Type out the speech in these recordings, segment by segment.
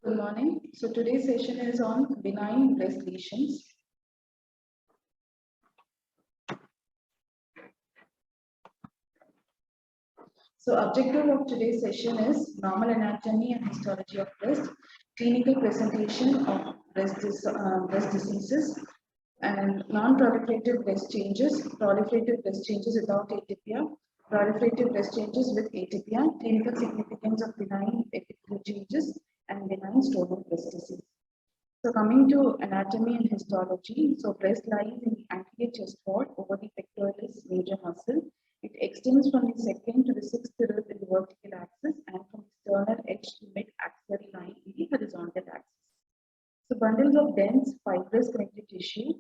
Good morning. So today's session is on benign breast lesions. So objective of today's session is normal anatomy and histology of breast, clinical presentation of breast diseases, and non-proliferative breast changes, proliferative breast changes without atypia, proliferative breast changes with atypia, clinical significance of benign epithelial changes, and benign stomal breast disease. So coming to anatomy and histology, so breast lies in the anterior chest wall over the pectoralis major muscle. It extends from the second to the sixth rib in the vertical axis and from the sternal edge to mid-axillary line in the horizontal axis. So bundles of dense fibrous connective tissue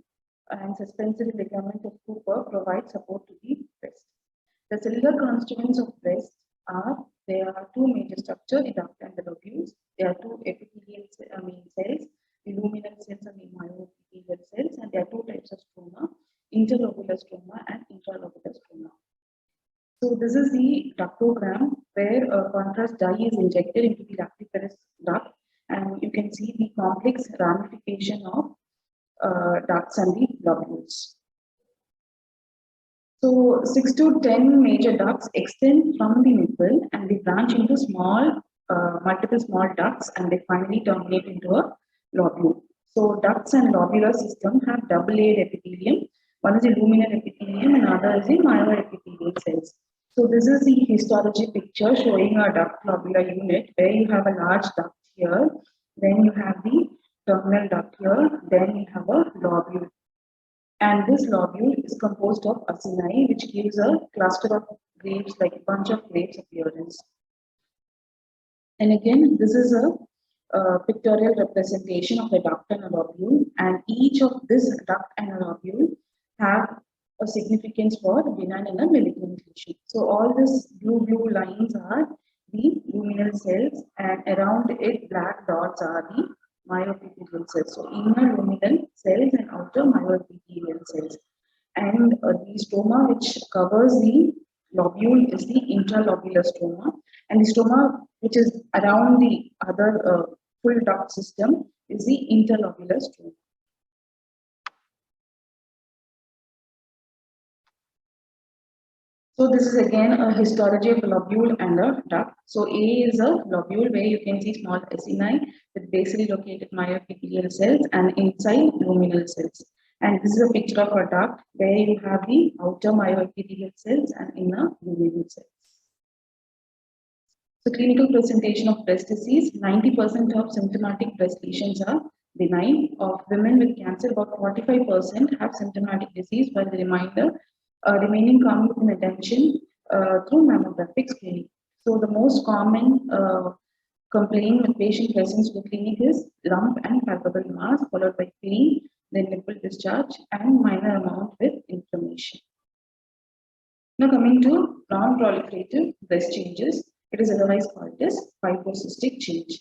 and suspensory ligament of Cooper provide support to the breast. The cellular constituents of breast there are two major structures, the duct and the lobules. There are two epithelial cells, the luminal cells and the myoepithelial cells, and there are two types of stroma, interlobular stroma and intralobular stroma. So this is the ductogram where a contrast dye is injected into the lactiferous duct, and you can see the complex ramification of ducts and the lobules. So 6 to 10 major ducts extend from the nipple and they branch into multiple small ducts, and they finally terminate into a lobule. So ducts and lobular system have double-layered epithelium. One is the luminal epithelium and other is the myoepithelial cells. So this is the histology picture showing a duct lobular unit where you have a large duct here, then you have the terminal duct here, then you have a lobule. And this lobule is composed of acini, which gives a cluster of grapes, like a bunch of grapes appearance. And again, this is a pictorial representation of a duct and a lobule, and each of this duct and a lobule have a significance for benign and a malignant lesion. So all these blue lines are the luminal cells, and around it black dots are the myoepithelial cells. So inner luminal cells and outer myoepithelial cells. And the stroma which covers the lobule is the intralobular stroma, and the stroma which is around the other full duct system is the interlobular stroma. So this is again a histology of a lobule and a duct. So A is a lobule where you can see small acini with basally located myoepithelial cells and inside luminal cells. And this is a picture of a duct where you have the outer myoepithelial cells and inner luminal cells. So clinical presentation of breast disease, 90% of symptomatic breast lesions are benign. Of women with cancer, about 45% have symptomatic disease, while the remaining come with an attention through mammographic screening. So the most common complaint with patient presence to the clinic is lump and palpable mass, followed by pain, then nipple discharge, and minor amount with inflammation. Now coming to non-proliferative breast changes, it is otherwise called as fibrocystic change.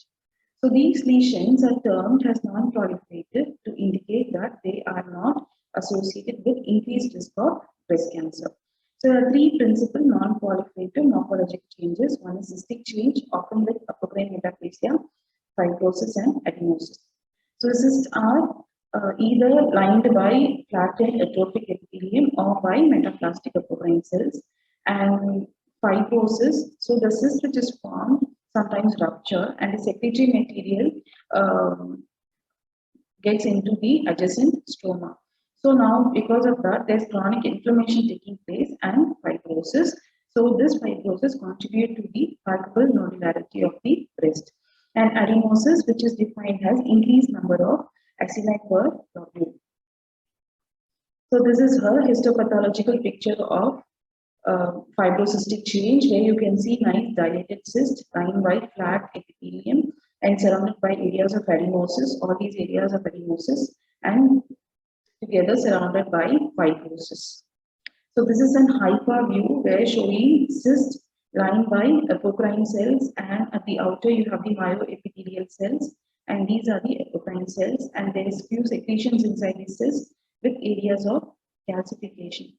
So these lesions are termed as non-proliferative to indicate that they are not associated with increased risk of breast cancer. So there are three principal non-proliferative morphologic changes. One is cystic change, often with apocrine metaplasia, fibrosis, and adenosis. So the cysts are either lined by flattened atrophic epithelium or by metaplastic apocrine cells. And fibrosis, so the cyst which is formed sometimes rupture and the secretory material gets into the adjacent stroma. So now because of that, there's chronic inflammation taking place and fibrosis. So this fibrosis contributes to the palpable nodularity of the breast. And adenosis, which is defined as increased number of acini per lobule. So this is her histopathological picture of fibrocystic change, where you can see nice dilated cyst lying by flat epithelium and surrounded by areas of adenosis, all these areas of adenosis, and together surrounded by fibrosis. So this is an hyper view where showing cyst lying by apocrine cells, and at the outer you have the myoepithelial cells, and these are the apocrine cells, and there is few secretions inside the cyst with areas of calcification.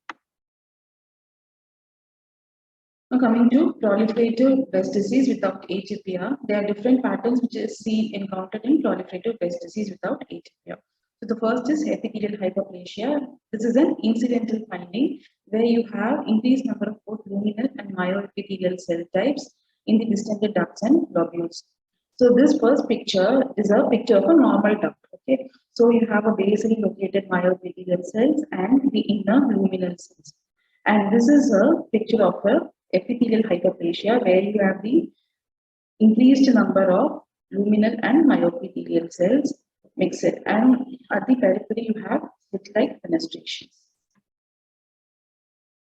Now coming to proliferative breast disease without atypia, there are different patterns which is seen encountered in proliferative breast disease without atypia. So the first is epithelial hyperplasia. This is an incidental finding where you have increased number of both luminal and myoepithelial cell types in the distended ducts and lobules. So this first picture is a picture of a normal duct. Okay, so you have a basally located myoepithelial cells and the inner luminal cells. And this is a picture of a epithelial hyperplasia where you have the increased number of luminal and myoepithelial cells mixed, and at the periphery you have slit-like fenestrations.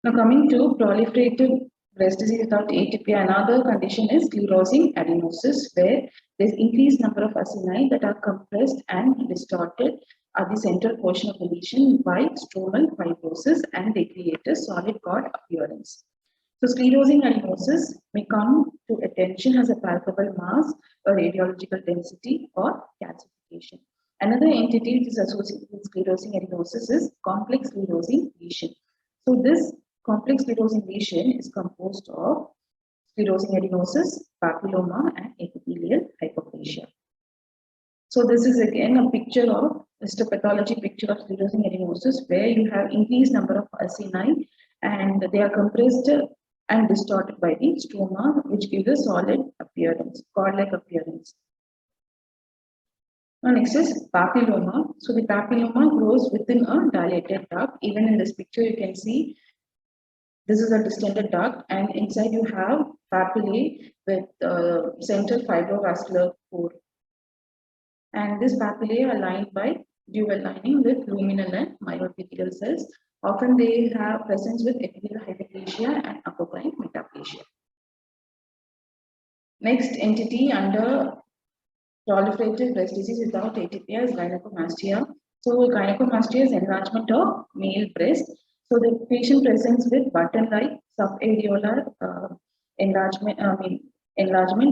Now coming to proliferative breast disease without atypia, another condition is sclerosing adenosis, where there's increased number of acini that are compressed and distorted at the central portion of the lesion by stromal fibrosis, and they create a solid cord appearance. So sclerosing adenosis may come to attention as a palpable mass, or radiological density, or calcification. Another entity which is associated with sclerosing adenosis is complex sclerosing lesion. So this complex sclerosing lesion is composed of sclerosing adenosis, papilloma, and epithelial hyperplasia. So this is again a picture of histopathology picture of sclerosing adenosis, where you have increased number of acini and they are compressed and distorted by the stroma, which gives a solid appearance, cord-like appearance. Now next is papilloma. So the papilloma grows within a dilated duct. Even in this picture you can see this is a distended duct, and inside you have papillae with central fibrovascular core. And this papillae are lined by dual lining with luminal and myoepithelial cells. Often they have presence with epithelial hyperplasia and apocrine metaplasia. Next entity under proliferative breast disease without atypia is gynecomastia. So gynecomastia is enlargement of male breast. So the patient presents with button-like subareolar enlargement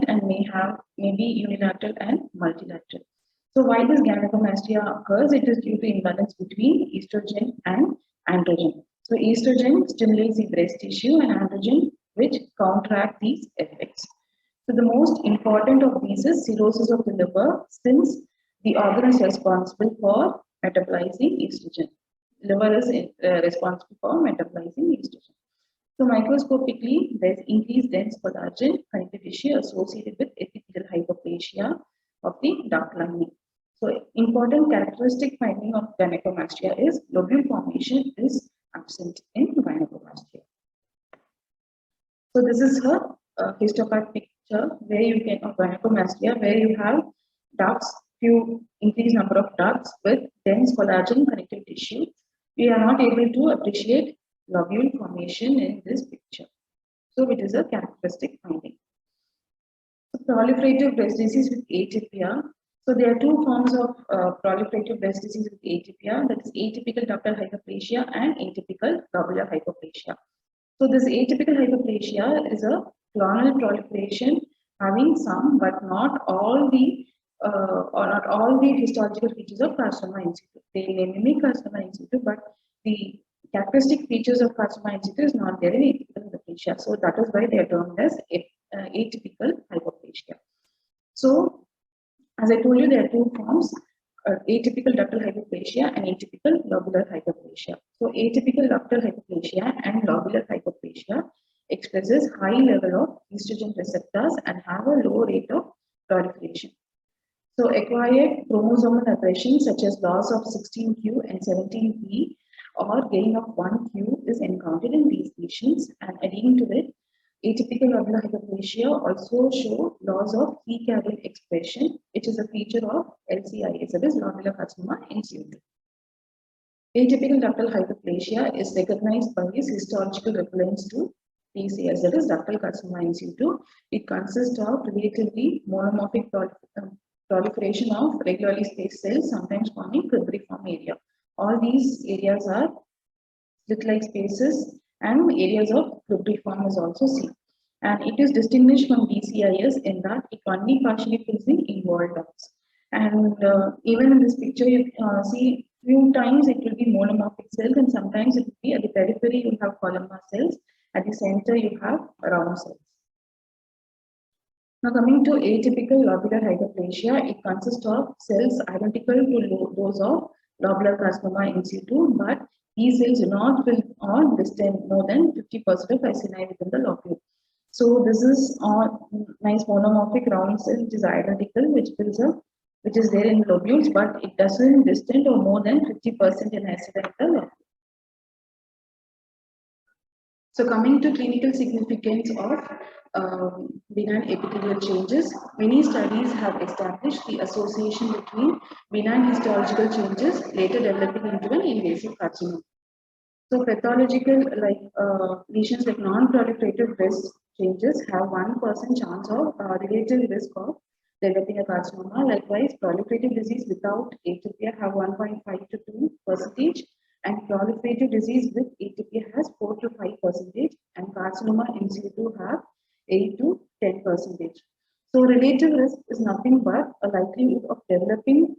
and may be unilateral and multilateral. So why this gynecomastia occurs? It is due to imbalance between estrogen and androgen. So estrogen stimulates the breast tissue and androgen which counteract these effects. So the most important of these is cirrhosis of the liver, since the organ is responsible for metabolizing estrogen. Liver is responsible for metabolizing estrogen. So microscopically, there is increased dense collagen connective tissue associated with epithelial hyperplasia of the duct lining. So important characteristic finding of gynecomastia is lobule formation is absent in gynecomastia. So this is a histopath picture where you can of gynecomastia, where you have ducts, few increased number of ducts with dense collagen connective tissue. We are not able to appreciate lobule formation in this picture. So it is a characteristic finding. So proliferative breast disease with atypia. So there are two forms of proliferative breast disease with atypia, that is atypical ductal hyperplasia and atypical lobular hyperplasia. So this atypical hyperplasia is a clonal proliferation having some but not all the histological features of carcinoma in situ. They may mimic carcinoma in situ, but the characteristic features of carcinoma in situ is not there in atypical hyperplasia. So that is why they are termed as atypical hyperplasia. So as I told you, there are two forms, atypical ductal hyperplasia and atypical lobular hyperplasia. So atypical ductal hyperplasia and lobular hyperplasia expresses high level of estrogen receptors and have a low rate of proliferation. So acquired chromosomal aberrations such as loss of 16q and 17p or gain of 1q is encountered in these patients, and adding to it, atypical lobular hyperplasia also show loss of P-cadhein expression, which is a feature of LCIS, that is lobular carcinoma in situ. Atypical ductal hyperplasia is recognized by its histological reference to TCS, that is ductal carcinoma in situ. It consists of relatively monomorphic proliferation of regularly spaced cells, sometimes forming cribriform area. All these areas are slit-like spaces, and areas of cribriform is also seen. And it is distinguished from DCIS in that it only partially fills in involved ducts. And even in this picture, you see few times it will be monomorphic cells, and sometimes it will be at the periphery you have columnar cells, At the center, you have round cells. Now coming to atypical lobular hyperplasia, it consists of cells identical to those of lobular carcinoma in situ, but these cells do not fill or distant more than 50% of acini within the lobule. So this is a nice monomorphic round cell which is identical, which is there in lobules, but it doesn't distant or more than 50% in acini in the lobule. So coming to clinical significance of benign epithelial changes, many studies have established the association between benign histological changes later developing into an invasive carcinoma. So pathological lesions like non-proliferative breast changes have 1% chance of relative risk of developing a carcinoma. Likewise, proliferative disease without atypia have 1.5 to 2 percentage, and proliferative disease with atypia has 4 to 5 percentage, and carcinoma in situ have 8 to 10 percentage. So relative risk is nothing but a likelihood of developing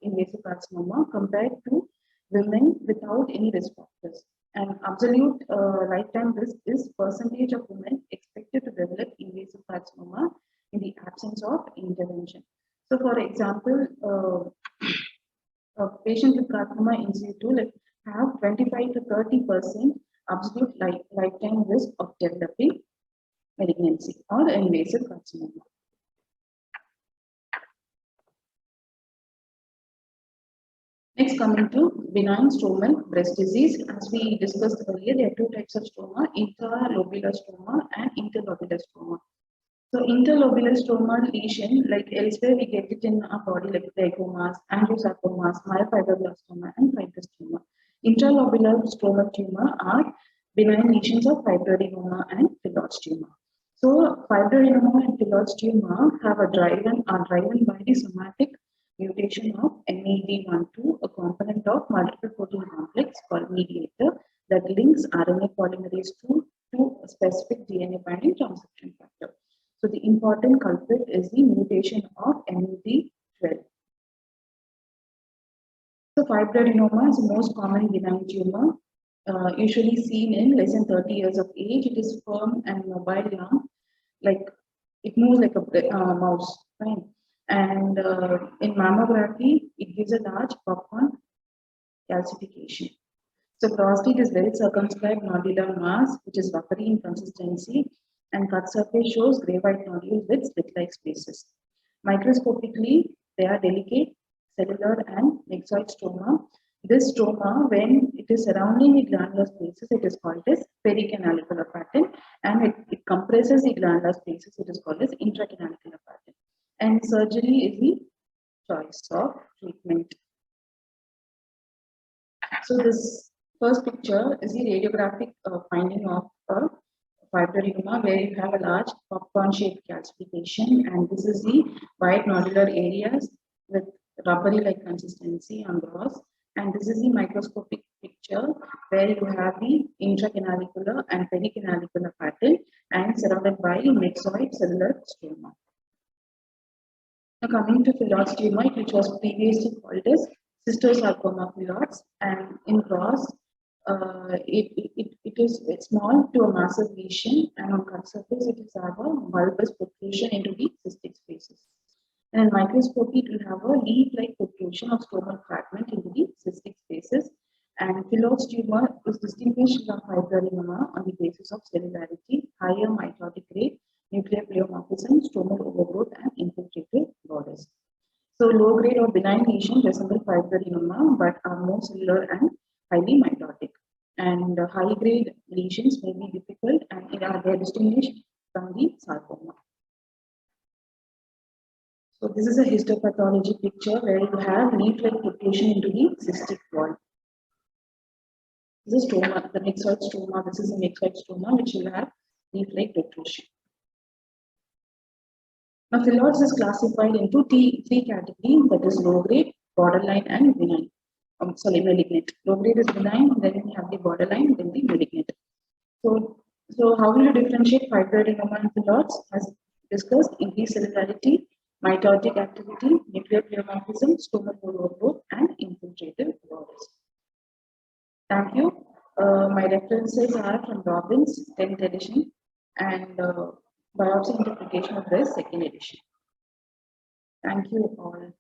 invasive carcinoma compared to women without any risk factors. And absolute lifetime risk is percentage of women expected to develop invasive carcinoma in the absence of intervention. So, for example, a patient with carcinoma in situ have 25 to 30% absolute lifetime risk of developing malignancy or invasive carcinoma. Next, coming to benign stromal breast disease. As we discussed earlier, there are two types of stroma, intralobular stroma and interlobular stroma. So interlobular stroma lesion, like elsewhere we get it in our body, like gliomas, angiosarcomas, myofibroblastoma, and fibrostoma. Intralobular stroma tumor are benign lesions of fibroadenoma and Phyllodes tumor. So fibroadenoma and Phyllodes tumor are driven by the somatic mutation of MED12, a component of multiple protein complex called mediator that links RNA polymerase II to a specific DNA binding transcription factor. So the important culprit is the mutation of MED12. So fibroadenoma is the most common benign tumor, usually seen in less than 30 years of age. It is firm and mobile lump, like it moves like a mouse, right? And in mammography, it gives a large popcorn calcification. So prostate is very circumscribed nodular mass, which is rubbery in consistency, and cut surface shows gray white nodules with slit-like spaces. Microscopically, they are delicate, cellular, and myxoid stroma. This stroma, when it is surrounding the glandular spaces, it is called as pericanalicular pattern, and it compresses the glandular spaces, it is called as intracanalicular pattern. And surgery is the choice of treatment. So this first picture is the radiographic finding of a fibroadenoma where you have a large popcorn-shaped calcification, and this is the white nodular areas with rubbery-like consistency on gross. And this is the microscopic picture where you have the intracanalicular and pericanalicular pattern and surrounded by myxoid cellular stroma. Now coming to Phyllodes tumor, which was previously called as cystosarcoma Phyllodes, and in gross, it's small to a massive lesion, and on cut surface it will have a bulbous protrusion into the cystic spaces. And in microscopy, it will have a leaf-like protrusion of stromal fragment into the cystic spaces. And Phyllodes tumor is distinguished from fibroadenoma on the basis of cellularity, higher mitotic rate, nuclear pleomorphism, stromal overgrowth, and infiltrative borders. So low-grade or benign lesions resemble fibroadenoma but are more cellular and highly mitotic. And high-grade lesions may be difficult and they are distinguished from the sarcoma. So this is a histopathology picture where you have leaf-like protrusion into the cystic wall. This is stroma, the myxoid stroma. This is a myxoid stroma which will have leaf-like protrusion. Now, Phyllodes is classified into three categories, that is low grade, borderline, and benign. Malignant. Low grade is benign, then we have the borderline, then the malignant. So how will you differentiate fibroadenoma and Phyllodes? As discussed, increased cellularity, mitotic activity, nuclear pleomorphism, stromal overgrowth, and infiltrative borders. Thank you. My references are from Robbins, 10th edition, and Biopsy Interpretation of Breast, 2nd edition. Thank you all.